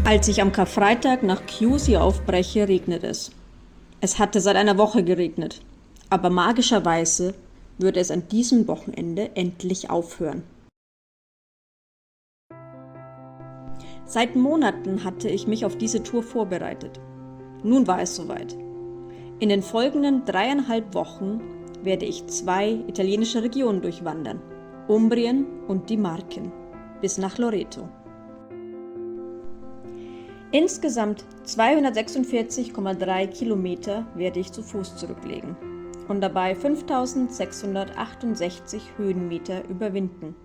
Als ich am Karfreitag nach Chiusi aufbreche, regnet es. Es hatte seit einer Woche geregnet, aber magischerweise würde es an diesem Wochenende endlich aufhören. Seit Monaten hatte ich mich auf diese Tour vorbereitet. Nun war es soweit. In den folgenden 3,5 Wochen werde ich 2 italienische Regionen durchwandern: Umbrien und die Marken, bis nach Loreto. Insgesamt 246,3 Kilometer werde ich zu Fuß zurücklegen und dabei 5668 Höhenmeter überwinden.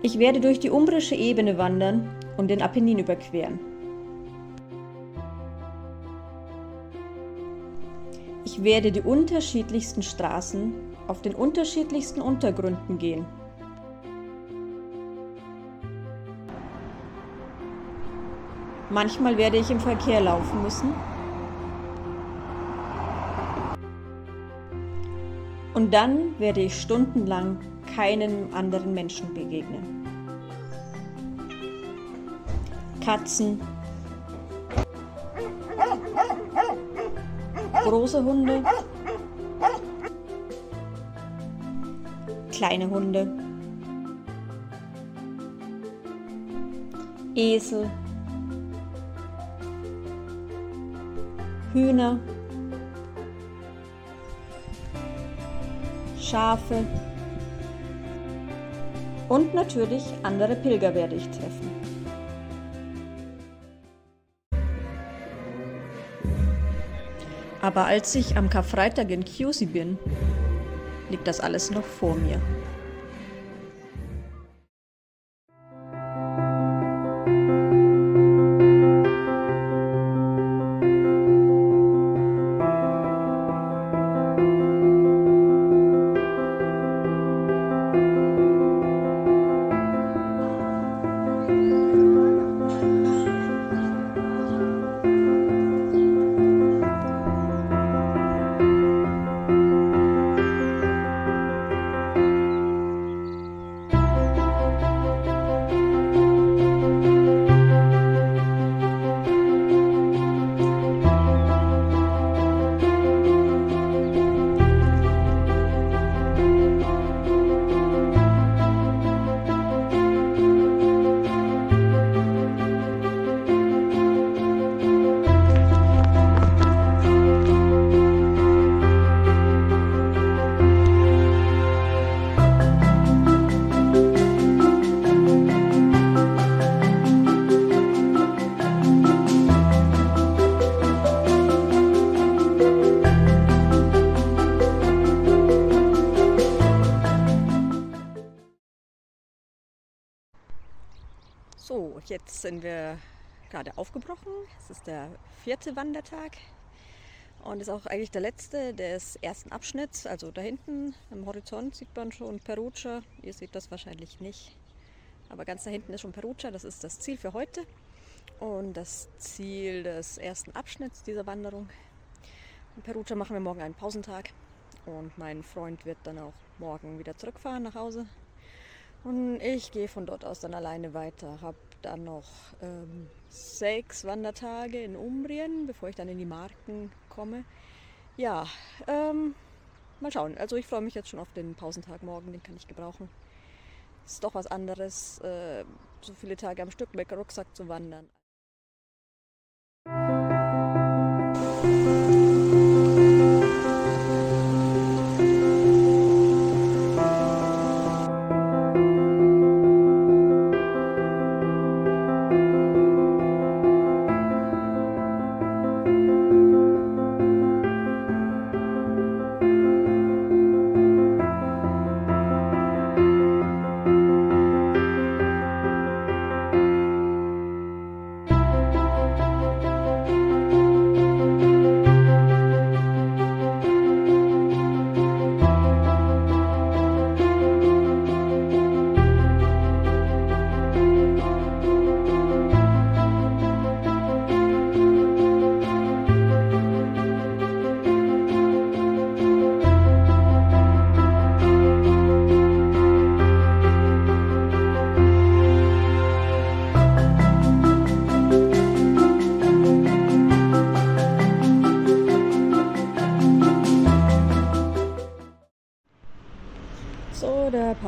Ich werde durch die Umbrische Ebene wandern und den Apennin überqueren. Ich werde die unterschiedlichsten Straßen auf den unterschiedlichsten Untergründen gehen. Manchmal werde ich im Verkehr laufen müssen. Und dann werde ich stundenlang keinem anderen Menschen begegnen. Katzen, große Hunde, kleine Hunde, Esel, Hühner, Schafe und natürlich andere Pilger werde ich treffen. Aber als ich am Karfreitag in Chiusi bin, liegt das alles noch vor mir. So, jetzt sind wir gerade aufgebrochen. Es ist der 4. Wandertag und ist auch eigentlich der letzte des ersten Abschnitts. Also da hinten am Horizont sieht man schon Perugia. Ihr seht das wahrscheinlich nicht, aber ganz da hinten ist schon Perugia. Das ist das Ziel für heute und das Ziel des ersten Abschnitts dieser Wanderung. In Perugia machen wir morgen einen Pausentag und mein Freund wird dann auch morgen wieder zurückfahren nach Hause. Und ich gehe von dort aus dann alleine weiter. Habe dann noch 6 Wandertage in Umbrien, bevor ich dann in die Marken komme. Ja, mal schauen. Also ich freue mich jetzt schon auf den Pausentag morgen, den kann ich gebrauchen. Ist doch was anderes, so viele Tage am Stück mit Rucksack zu wandern.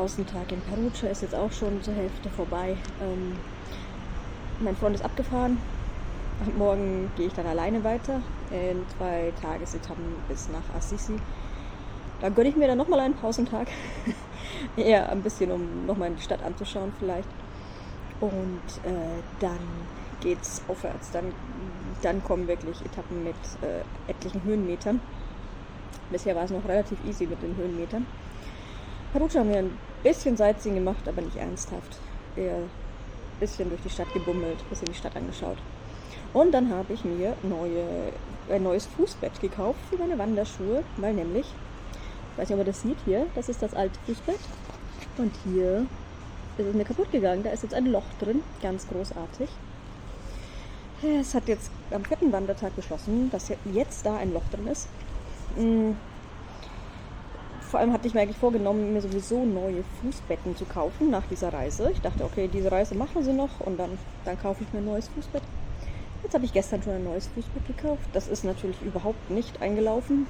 Außentag in Perugia ist jetzt auch schon zur Hälfte vorbei. Mein Freund ist abgefahren. Morgen gehe ich dann alleine weiter in 2 Tagesetappen bis nach Assisi. Da gönne ich mir dann nochmal einen Pausentag. Eher ein bisschen, um nochmal die Stadt anzuschauen vielleicht. Und dann geht's aufwärts. Dann kommen wirklich Etappen mit etlichen Höhenmetern. Bisher war es noch relativ easy mit den Höhenmetern. Perugia haben wir ein bisschen Sightseeing gemacht, aber nicht ernsthaft. Eher ein bisschen durch die Stadt gebummelt, ein bisschen die Stadt angeschaut. Und dann habe ich mir ein neues Fußbett gekauft für meine Wanderschuhe, weil nämlich, ich weiß nicht, ob ihr das sieht hier, das ist das alte Fußbett. Und hier ist es mir kaputt gegangen, da ist jetzt ein Loch drin, ganz großartig. Es hat jetzt am 4. Wandertag beschlossen, dass jetzt da ein Loch drin ist. Vor allem hatte ich mir eigentlich vorgenommen, mir sowieso neue Fußbetten zu kaufen nach dieser Reise. Ich dachte, okay, diese Reise machen sie noch und dann kaufe ich mir ein neues Fußbett. Jetzt habe ich gestern schon ein neues Fußbett gekauft. Das ist natürlich überhaupt nicht eingelaufen.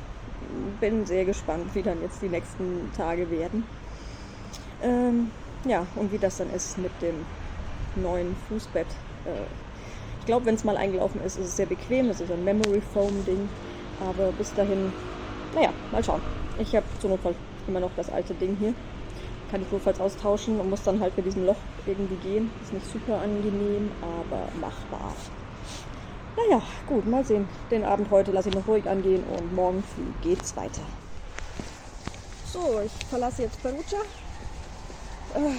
Bin sehr gespannt, wie dann jetzt die nächsten Tage werden. Ja, und wie das dann ist mit dem neuen Fußbett. Ich glaube, wenn es mal eingelaufen ist, ist es sehr bequem. Das ist ein Memory Foam Ding. Aber bis dahin, naja, mal schauen. Ich habe zur Notfall immer noch das alte Ding hier. Kann ich notfalls austauschen und muss dann halt mit diesem Loch irgendwie gehen. Ist nicht super angenehm, aber machbar. Naja, gut, mal sehen. Den Abend heute lasse ich noch ruhig angehen und morgen früh geht's weiter. So, ich verlasse jetzt Perugia.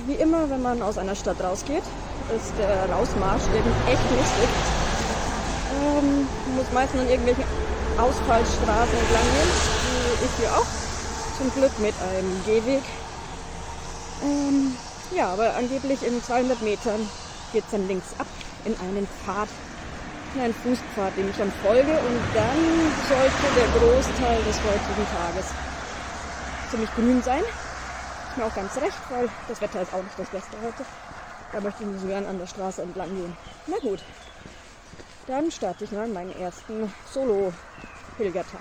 Wie immer, wenn man aus einer Stadt rausgeht, ist der Rausmarsch echt lustig. Man muss meistens an irgendwelchen Ausfallstraßen entlang gehen, wie ich hier auch. Zum Glück mit einem Gehweg. Ja, aber angeblich in 200 Metern geht es dann links ab in einen Pfad, in einen Fußpfad, dem ich dann folge. Und dann sollte der Großteil des heutigen Tages ziemlich grün sein. Ist mir auch ganz recht, weil das Wetter ist auch nicht das Beste heute. Da möchte ich nicht so gern an der Straße entlang gehen. Na gut, dann starte ich mal meinen ersten Solo-Pilgertag.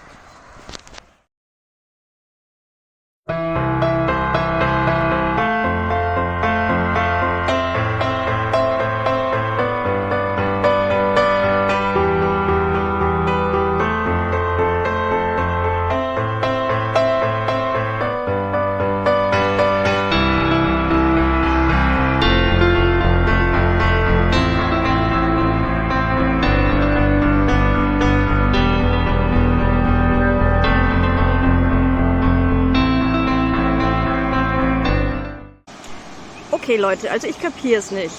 Okay Leute, also ich kapiere es nicht.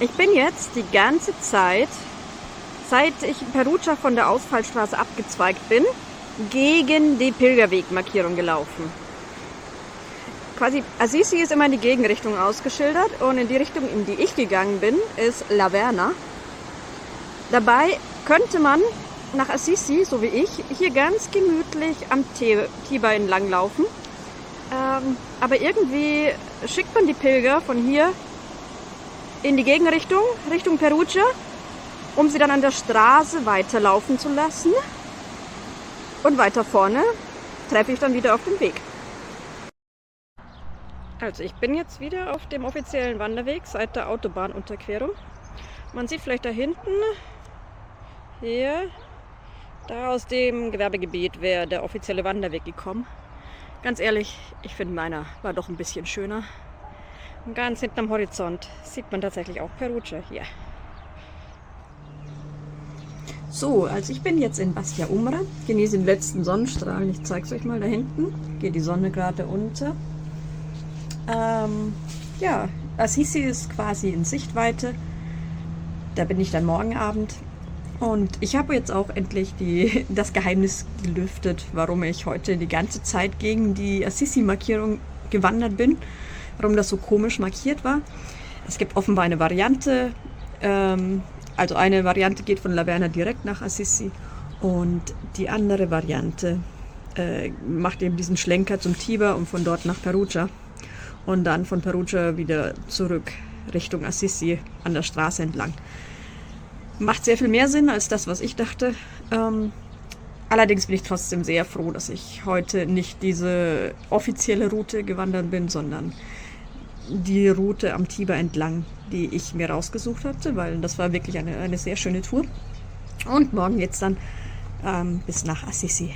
Ich bin jetzt die ganze Zeit, seit ich in Perugia von der Ausfallstraße abgezweigt bin, gegen die Pilgerwegmarkierung gelaufen. Quasi Assisi ist immer in die Gegenrichtung ausgeschildert und in die Richtung, in die ich gegangen bin, ist Laverna. Dabei könnte man nach Assisi, so wie ich, hier ganz gemütlich am Tiber entlang laufen. Aber irgendwie schickt man die Pilger von hier in die Gegenrichtung, Richtung Perugia, um sie dann an der Straße weiterlaufen zu lassen. Und weiter vorne treffe ich dann wieder auf den Weg. Also ich bin jetzt wieder auf dem offiziellen Wanderweg seit der Autobahnunterquerung. Man sieht vielleicht da hinten, hier, da aus dem Gewerbegebiet wäre der offizielle Wanderweg gekommen. Ganz ehrlich, ich finde meiner war doch ein bisschen schöner. Und ganz hinten am Horizont sieht man tatsächlich auch Perugia hier. So, also ich bin jetzt in Bastia Umbra, genieße den letzten Sonnenstrahlen. Ich zeige es euch mal da hinten. Geht die Sonne gerade unter. Ja, Assisi ist quasi in Sichtweite. Da bin ich dann morgen Abend. Und ich habe jetzt auch endlich das Geheimnis gelüftet, warum ich heute die ganze Zeit gegen die Assisi-Markierung gewandert bin, warum das so komisch markiert war. Es gibt offenbar eine Variante, also eine Variante geht von Laverna direkt nach Assisi und die andere Variante macht eben diesen Schlenker zum Tiber und von dort nach Perugia und dann von Perugia wieder zurück Richtung Assisi an der Straße entlang. Macht sehr viel mehr Sinn als das, was ich dachte. Allerdings bin ich trotzdem sehr froh, dass ich heute nicht diese offizielle Route gewandert bin, sondern die Route am Tiber entlang, die ich mir rausgesucht hatte, weil das war wirklich eine sehr schöne Tour. Und morgen jetzt dann bis nach Assisi.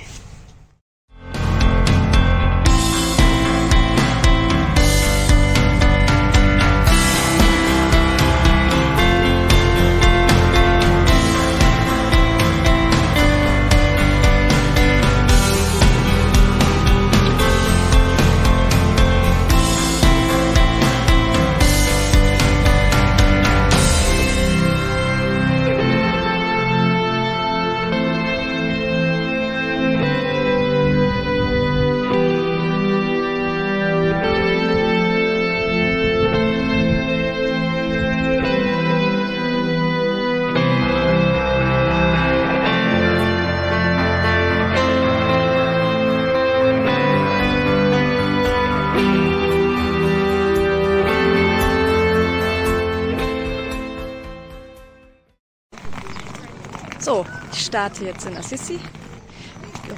So, ich starte jetzt in Assisi.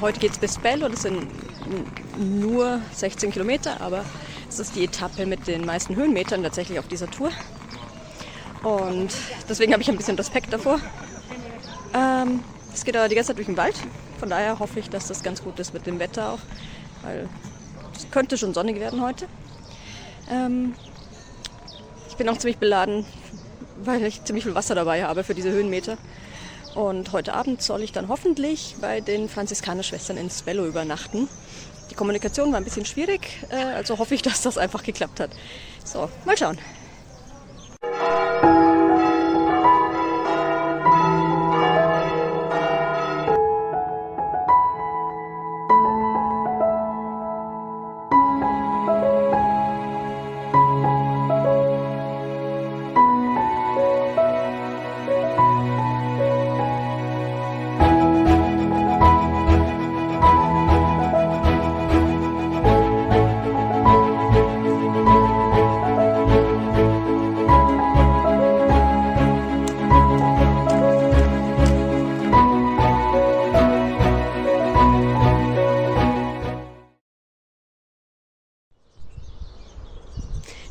Heute geht es bis Bello, das sind nur 16 Kilometer, aber es ist die Etappe mit den meisten Höhenmetern tatsächlich auf dieser Tour. Und deswegen habe ich ein bisschen Respekt davor. Es geht aber die ganze Zeit durch den Wald, von daher hoffe ich, dass das ganz gut ist mit dem Wetter auch, weil es könnte schon sonnig werden heute. Ich bin auch ziemlich beladen, weil ich ziemlich viel Wasser dabei habe für diese Höhenmeter. Und heute Abend soll ich dann hoffentlich bei den Franziskanerschwestern in Spello übernachten. Die Kommunikation war ein bisschen schwierig, also hoffe ich, dass das einfach geklappt hat. So, mal schauen.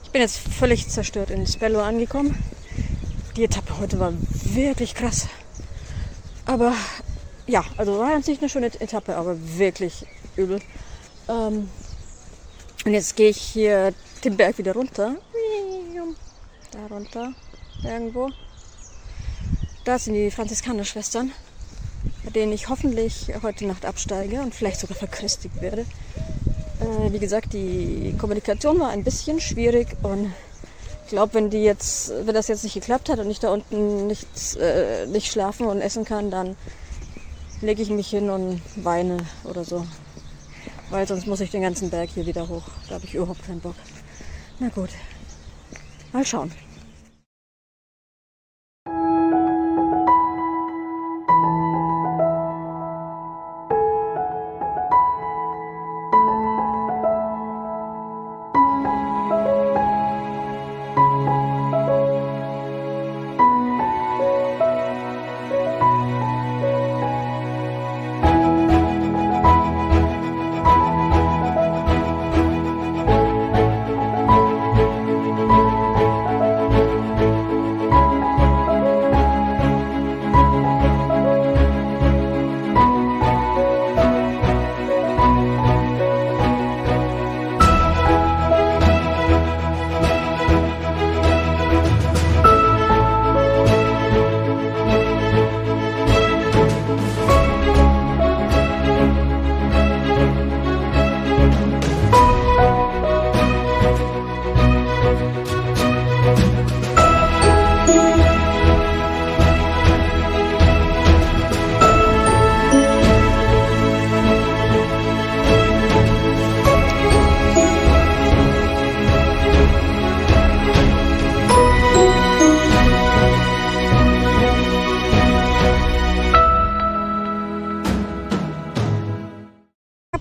Ich bin jetzt völlig zerstört in Spello angekommen. Die Etappe heute war wirklich krass. Aber ja, also war an sich eine schöne Etappe, aber wirklich übel. Und jetzt gehe ich hier den Berg wieder runter. Da runter, irgendwo. Da sind die Franziskanerschwestern, bei denen ich hoffentlich heute Nacht absteige und vielleicht sogar verköstigt werde. Wie gesagt, die Kommunikation war ein bisschen schwierig und ich glaube, wenn das jetzt nicht geklappt hat und ich da unten nicht schlafen und essen kann, dann lege ich mich hin und weine oder so. Weil sonst muss ich den ganzen Berg hier wieder hoch. Da habe ich überhaupt keinen Bock. Na gut, mal schauen.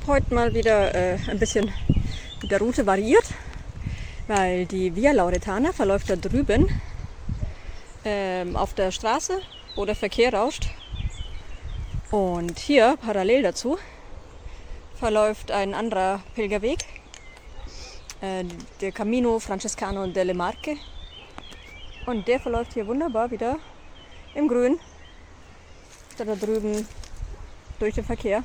Heute mal wieder ein bisschen mit der Route variiert, weil die Via Lauretana verläuft da drüben auf der Straße, wo der Verkehr rauscht. Und hier parallel dazu verläuft ein anderer Pilgerweg. der Camino Francescano delle Marche. Und der verläuft hier wunderbar wieder im Grün. Da drüben durch den Verkehr.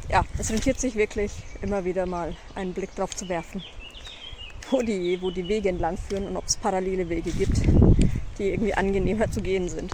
Ja, es rentiert sich wirklich immer wieder mal einen Blick drauf zu werfen, wo die Wege entlang führen und ob es parallele Wege gibt, die irgendwie angenehmer zu gehen sind.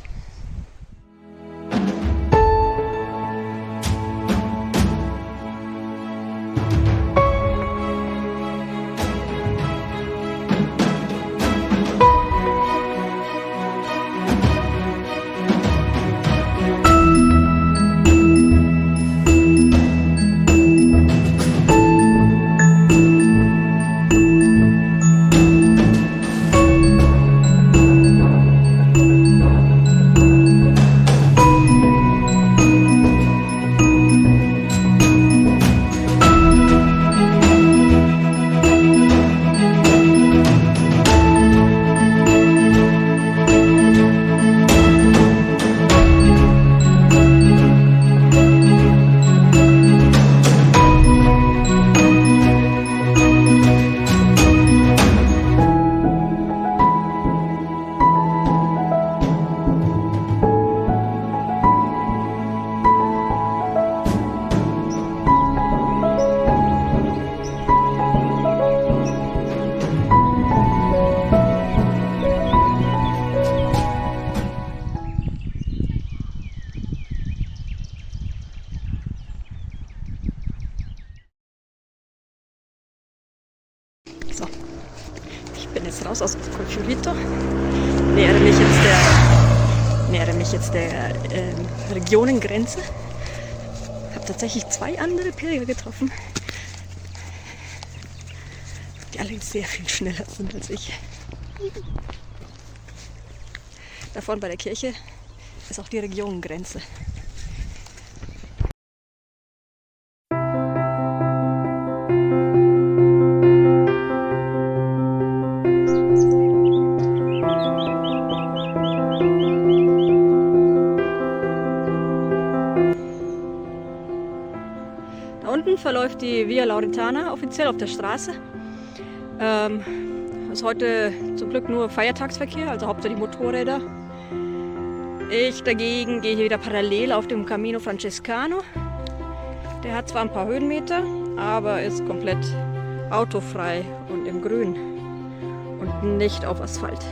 So, ich bin jetzt raus aus Colfiorito, nähere mich jetzt der Regionengrenze. Habe tatsächlich 2 andere Pilger getroffen, die allerdings sehr viel schneller sind als ich. Da vorne bei der Kirche ist auch die Regionengrenze. Da unten verläuft die Via Lauretana offiziell auf der Straße. Ist heute zum Glück nur Feiertagsverkehr, also hauptsächlich Motorräder. Ich dagegen gehe hier wieder parallel auf dem Camino Francescano. Der hat zwar ein paar Höhenmeter, aber ist komplett autofrei und im Grün und nicht auf Asphalt.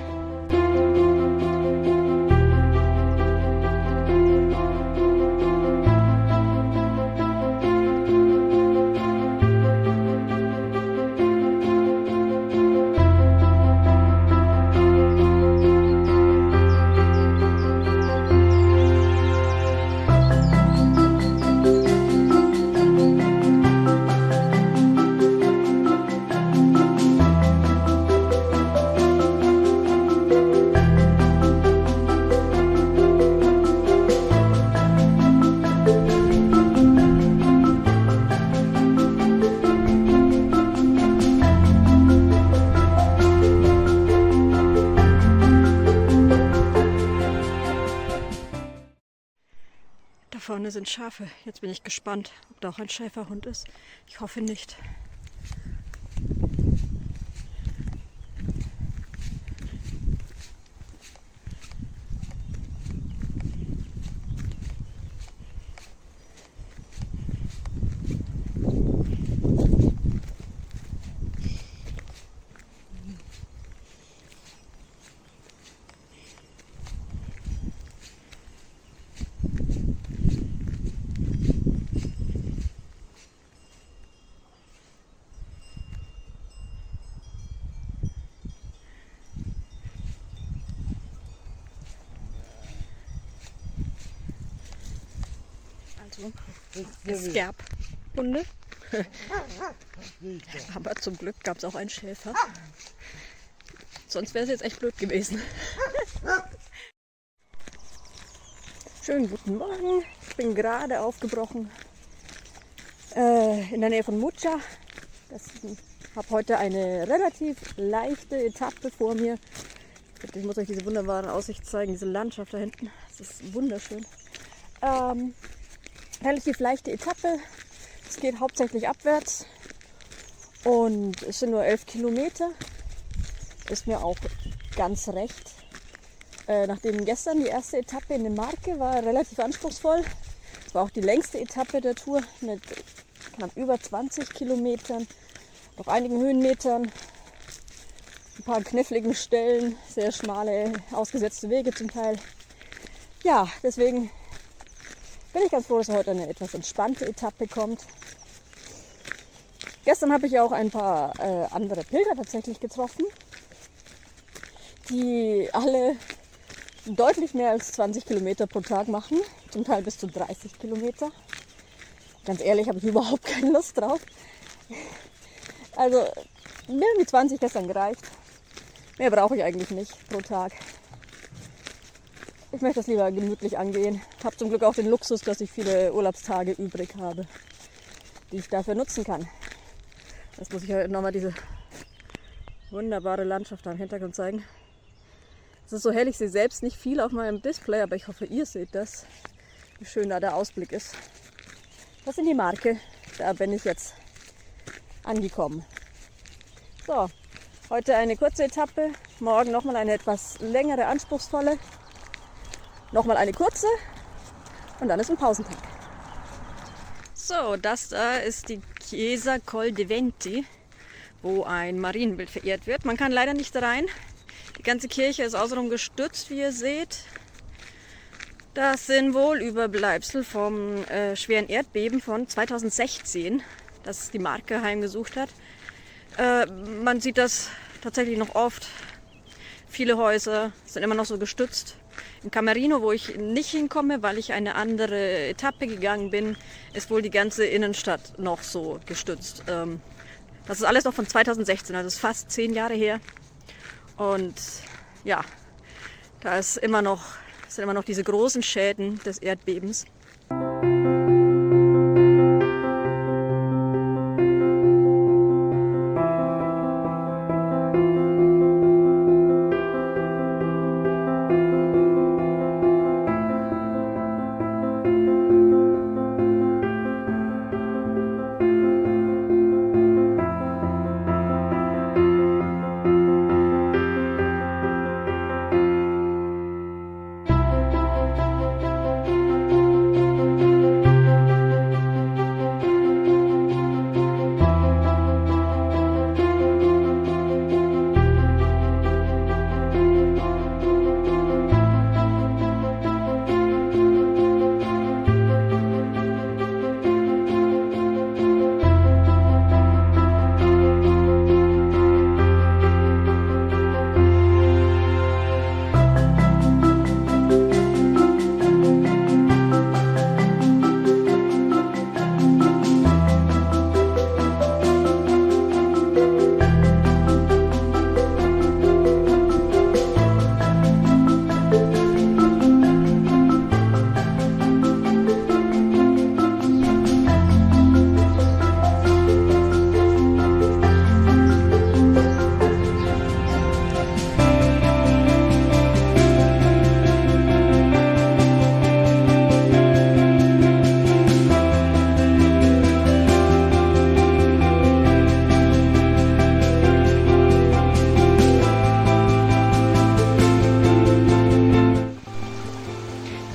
Da vorne sind Schafe. Jetzt bin ich gespannt, ob da auch ein Schäferhund ist. Ich hoffe nicht. Es gab Hunde, aber zum Glück gab es auch einen Schäfer. Sonst wäre es jetzt echt blöd gewesen. Schönen guten Morgen. Ich bin gerade aufgebrochen in der Nähe von Muccia. Ich habe heute eine relativ leichte Etappe vor mir. Ich muss euch diese wunderbare Aussicht zeigen, diese Landschaft da hinten. Das ist wunderschön. Relativ leichte Etappe. Es geht hauptsächlich abwärts Und es sind nur 11 Kilometer. Ist mir auch ganz recht. Nachdem gestern die erste Etappe in der Marke war relativ anspruchsvoll. Es war auch die längste Etappe der Tour mit knapp über 20 Kilometern, noch einigen Höhenmetern, ein paar kniffligen Stellen, sehr schmale, ausgesetzte Wege zum Teil. Ja, deswegen bin ich ganz froh, dass heute eine etwas entspannte Etappe kommt. Gestern habe ich auch ein paar andere Pilger tatsächlich getroffen, die alle deutlich mehr als 20 Kilometer pro Tag machen, zum Teil bis zu 30 Kilometer. Ganz ehrlich, habe ich überhaupt keine Lust drauf. Also mir haben die 20 gestern gereicht. Mehr brauche ich eigentlich nicht pro Tag. Ich möchte das lieber gemütlich angehen. Ich habe zum Glück auch den Luxus, dass ich viele Urlaubstage übrig habe, die ich dafür nutzen kann. Jetzt muss ich heute nochmal diese wunderbare Landschaft da im Hintergrund zeigen. Es ist so hell, ich sehe selbst nicht viel auf meinem Display, aber ich hoffe, ihr seht das, wie schön da der Ausblick ist. Das sind die Marke, da bin ich jetzt angekommen. So, heute eine kurze Etappe, morgen nochmal eine etwas längere, anspruchsvolle, nochmal eine kurze und dann ist ein Pausentag. So, das da ist die Chiesa Col de Venti, wo ein Marienbild verehrt wird. Man kann leider nicht rein. Die ganze Kirche ist außenrum gestützt, wie ihr seht. Das sind wohl Überbleibsel vom schweren Erdbeben von 2016, das die Marke heimgesucht hat. Man sieht das tatsächlich noch oft. Viele Häuser sind immer noch so gestützt. Im Camerino, wo ich nicht hinkomme, weil ich eine andere Etappe gegangen bin, ist wohl die ganze Innenstadt noch so gestützt. Das ist alles noch von 2016, also ist fast 10 Jahre her. Und ja, da sind immer noch diese großen Schäden des Erdbebens.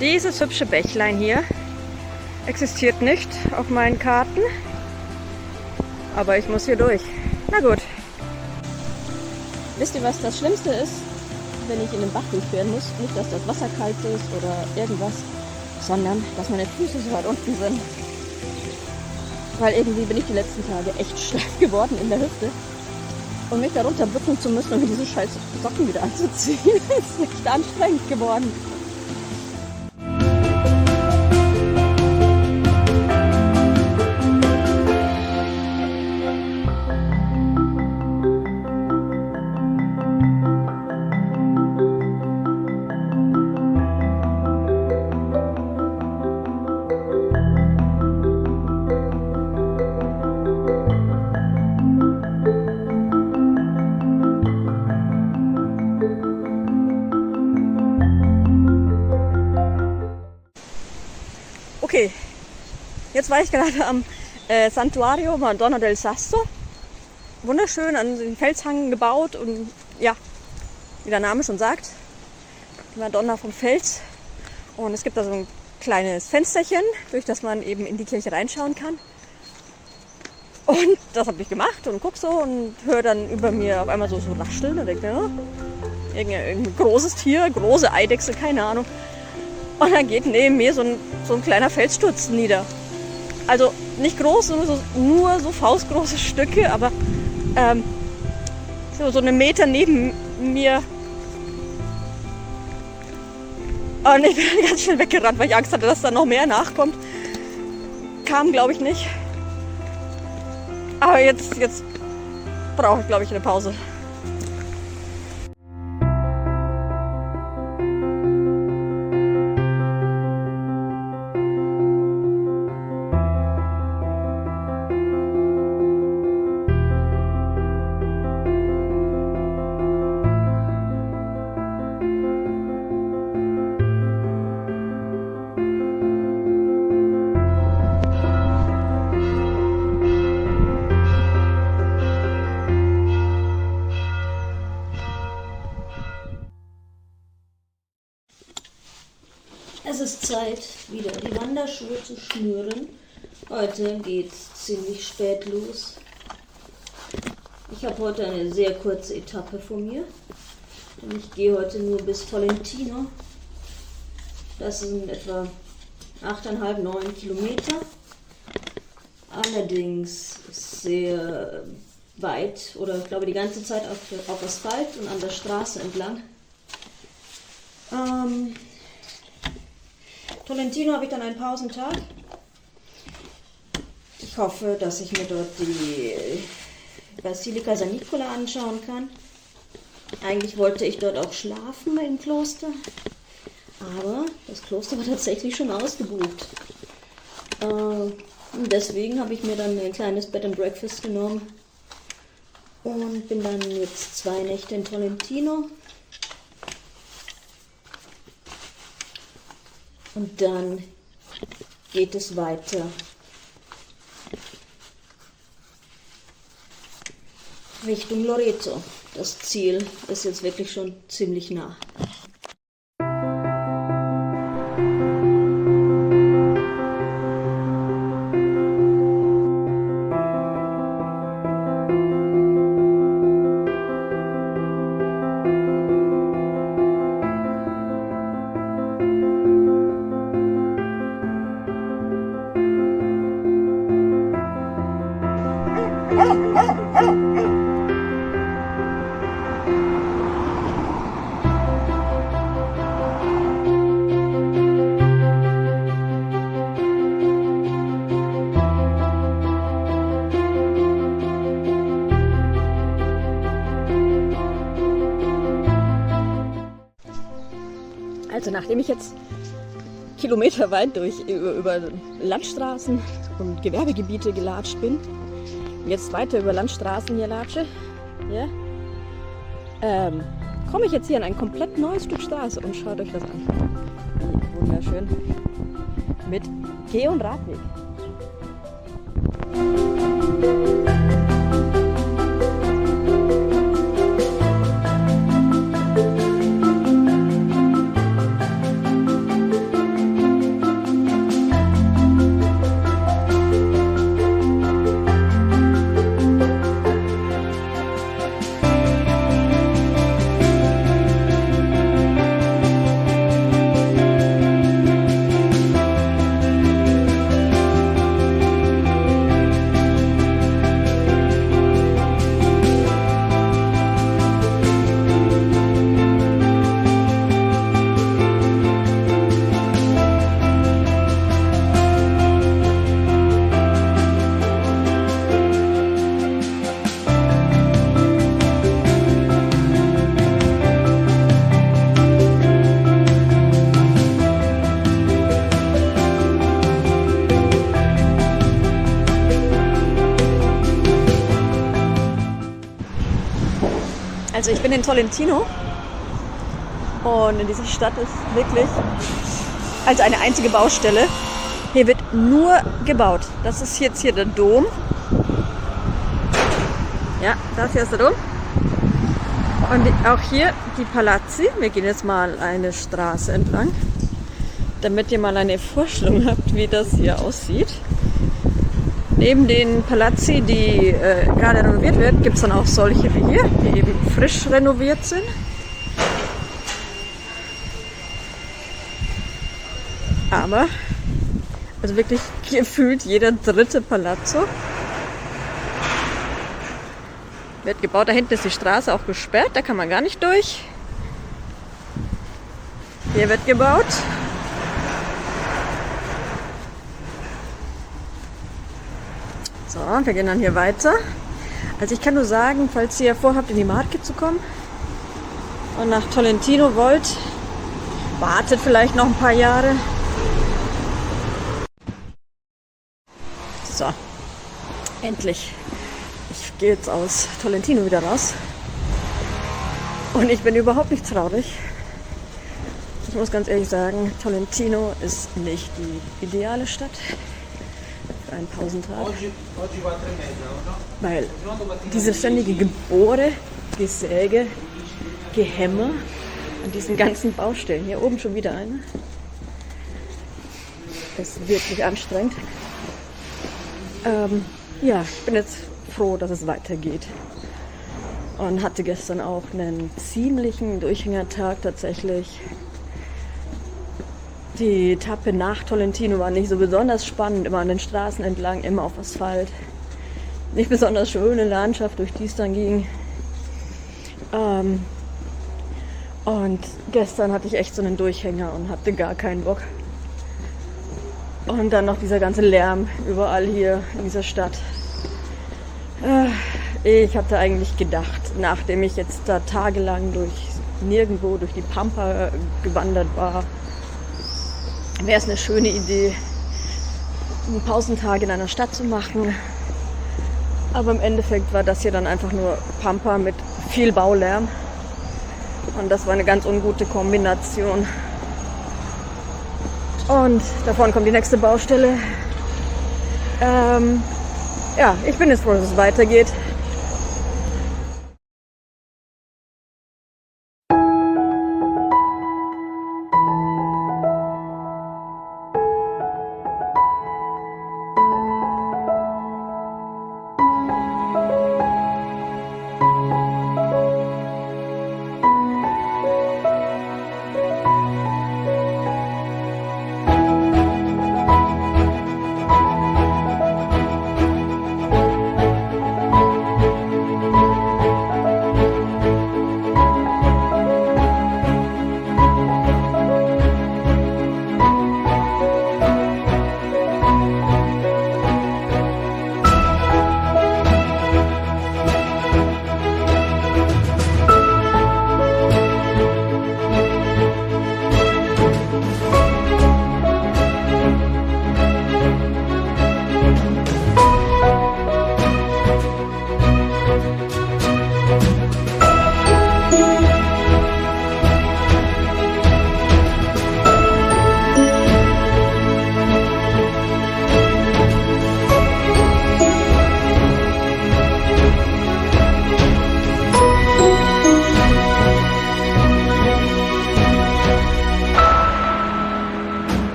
Dieses hübsche Bächlein hier existiert nicht auf meinen Karten, aber ich muss hier durch. Na gut. Wisst ihr, was das Schlimmste ist, wenn ich in den Bach durchqueren muss? Nicht, dass das Wasser kalt ist oder irgendwas, sondern dass meine Füße so weit unten sind. Weil irgendwie bin ich die letzten Tage echt steif geworden in der Hüfte. Und mich darunter bücken zu müssen, um diese scheiß Socken wieder anzuziehen, ist echt anstrengend geworden. Okay, jetzt war ich gerade am Santuario Madonna del Sasso wunderschön an den Felshang gebaut und ja, wie der Name schon sagt, die Madonna vom Fels. Und es gibt da so ein kleines Fensterchen, durch das man eben in die Kirche reinschauen kann. Und das habe ich gemacht und gucke so und höre dann über mir auf einmal so rascheln und denke, ja, irgendein großes Tier, große Eidechse, keine Ahnung. Und dann geht neben mir so ein kleiner Felssturz nieder. Also nicht groß, nur so faustgroße Stücke, aber so einen Meter neben mir. Und ich bin ganz schnell weggerannt, weil ich Angst hatte, dass da noch mehr nachkommt. Kam, glaube ich, nicht. Aber jetzt brauche ich, glaube ich, eine Pause. Es ist Zeit, wieder die Wanderschuhe zu schnüren. Heute geht's ziemlich spät los. Ich habe heute eine sehr kurze Etappe vor mir. Und ich gehe heute nur bis Tolentino. Das sind etwa 8,5, 9 Kilometer. Allerdings sehr weit oder ich glaube die ganze Zeit auf Asphalt und an der Straße entlang. Tolentino habe ich dann einen Pausentag. Ich hoffe, dass ich mir dort die Basilika San Nicola anschauen kann. Eigentlich wollte ich dort auch schlafen im Kloster, aber das Kloster war tatsächlich schon ausgebucht. Deswegen habe ich mir dann ein kleines Bed and Breakfast genommen und bin dann jetzt 2 Nächte in Tolentino. Und dann geht es weiter Richtung Loreto. Das Ziel ist jetzt wirklich schon ziemlich nah. Also nachdem ich jetzt kilometerweit über Landstraßen und Gewerbegebiete gelatscht bin, jetzt weiter über Landstraßen hier latsche, ja, komme ich jetzt hier an ein komplett neues Stück Straße und schaut euch das an. Wie wunderschön. Mit Geh- und Radweg. Also ich bin in Tolentino und in dieser Stadt ist wirklich als eine einzige Baustelle. Hier wird nur gebaut. Das ist jetzt hier der Dom. Ja, da fährst du rum. Und auch hier die Palazzi. Wir gehen jetzt mal eine Straße entlang, damit ihr mal eine Vorstellung habt, wie das hier aussieht. Neben den Palazzi, die gerade renoviert werden, gibt es dann auch solche wie hier, die eben frisch renoviert sind. Aber, also wirklich gefühlt jeder dritte Palazzo wird gebaut. Da hinten ist die Straße auch gesperrt, da kann man gar nicht durch. Hier wird gebaut. So, wir gehen dann hier weiter. Also ich kann nur sagen, falls ihr vorhabt, in die Marke zu kommen und nach Tolentino wollt, wartet vielleicht noch ein paar Jahre. So, endlich. Ich gehe jetzt aus Tolentino wieder raus. Und ich bin überhaupt nicht traurig. Ich muss ganz ehrlich sagen, Tolentino ist nicht die ideale Stadt für einen Pausentag. Weil diese ständige Gebohre, Gesäge, Gehämmer an diesen ganzen Baustellen, hier oben schon wieder eine, ist wirklich anstrengend. Ja, ich bin jetzt froh, dass es weitergeht. Und hatte gestern auch einen ziemlichen Durchhängertag tatsächlich. Die Etappe nach Tolentino war nicht so besonders spannend, immer an den Straßen entlang, immer auf Asphalt. Nicht besonders schöne Landschaft, durch die es dann ging. Und gestern hatte ich echt so einen Durchhänger und hatte gar keinen Bock. Und dann noch dieser ganze Lärm überall hier in dieser Stadt. Ich hatte eigentlich gedacht, nachdem ich jetzt da tagelang durch die Pampa gewandert war, wäre es eine schöne Idee, einen Pausentag in einer Stadt zu machen. Aber im Endeffekt war das hier dann einfach nur Pampa mit viel Baulärm. Und das war eine ganz ungute Kombination. Und davon kommt die nächste Baustelle. Ja, ich bin jetzt froh, dass es weitergeht.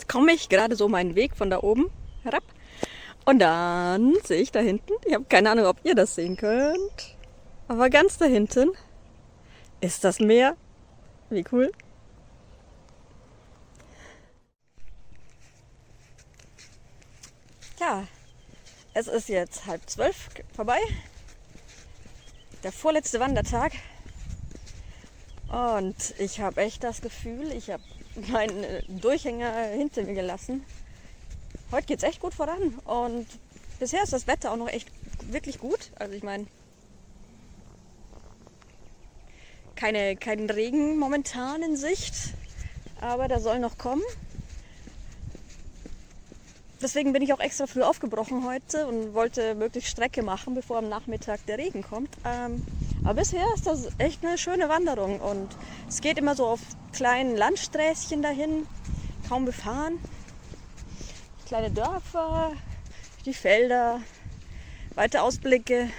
Komme ich gerade so meinen Weg von da oben herab und dann sehe ich da hinten, ich habe keine Ahnung, ob ihr das sehen könnt, aber ganz da hinten ist das Meer. Wie cool. Ja, es ist jetzt 11:30 vorbei. Der vorletzte Wandertag. Und ich habe echt das Gefühl, ich habe meinen Durchhänger hinter mir gelassen. Heute geht es echt gut voran. Und bisher ist das Wetter auch noch echt wirklich gut. Also ich meine, kein Regen momentan in Sicht. Aber der soll noch kommen. Deswegen bin ich auch extra früh aufgebrochen heute und wollte möglichst Strecke machen, bevor am Nachmittag der Regen kommt. Aber bisher ist das echt eine schöne Wanderung und es geht immer so auf kleinen Landsträßchen dahin, kaum befahren. Kleine Dörfer, die Felder, weite Ausblicke,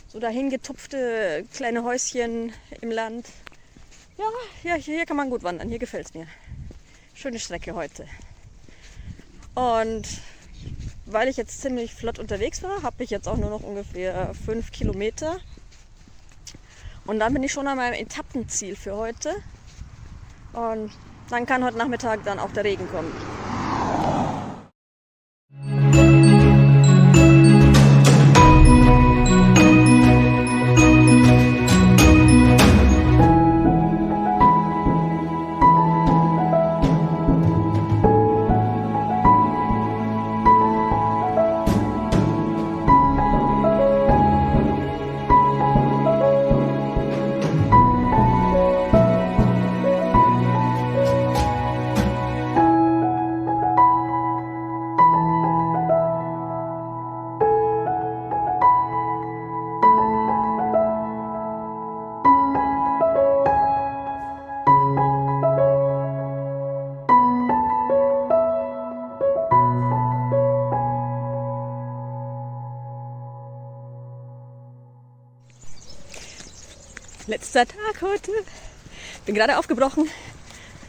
so dahin getupfte kleine Häuschen im Land. Ja, hier kann man gut wandern, hier gefällt es mir. Schöne Strecke heute. Und weil ich jetzt ziemlich flott unterwegs war, habe ich jetzt auch nur noch ungefähr 5 Kilometer. Und dann bin ich schon an meinem Etappenziel für heute. Und dann kann heute Nachmittag dann auch der Regen kommen. Letzter Tag heute. Bin gerade aufgebrochen.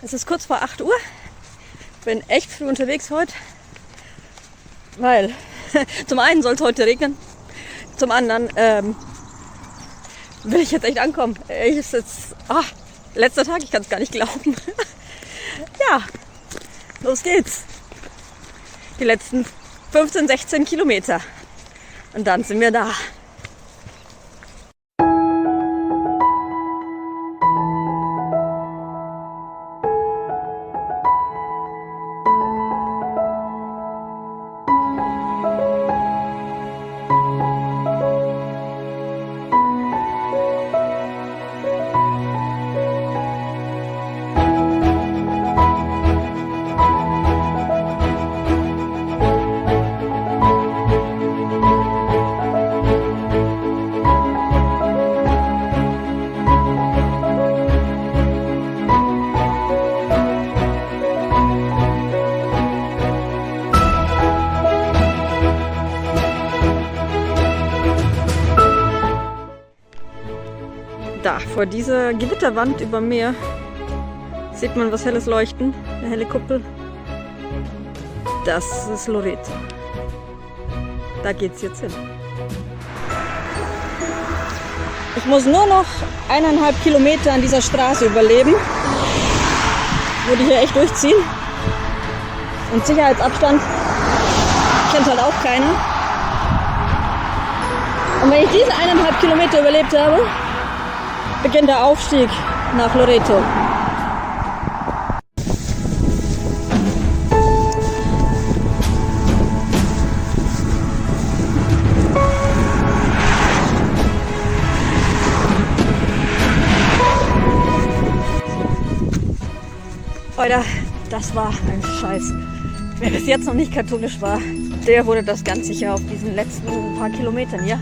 Es ist kurz vor 8 Uhr. Bin echt früh unterwegs heute. Weil zum einen soll es heute regnen. Zum anderen will ich jetzt echt ankommen. Letzter Tag, ich kann es gar nicht glauben. Ja, los geht's. Die letzten 15, 16 Kilometer. Und dann sind wir da. Da, vor dieser Gewitterwand über dem Meer sieht man was Helles leuchten, eine helle Kuppel. Das ist Loreto. Da geht's jetzt hin. Ich muss nur noch 1,5 Kilometer an dieser Straße überleben, wo die hier echt durchziehen. Und Sicherheitsabstand kennt halt auch keiner. Und wenn ich diese 1,5 Kilometer überlebt habe, beginnt der Aufstieg nach Loreto. Leute, das war ein Scheiß. Wer bis jetzt noch nicht katholisch war, der wurde das ganz sicher auf diesen letzten paar Kilometern hier.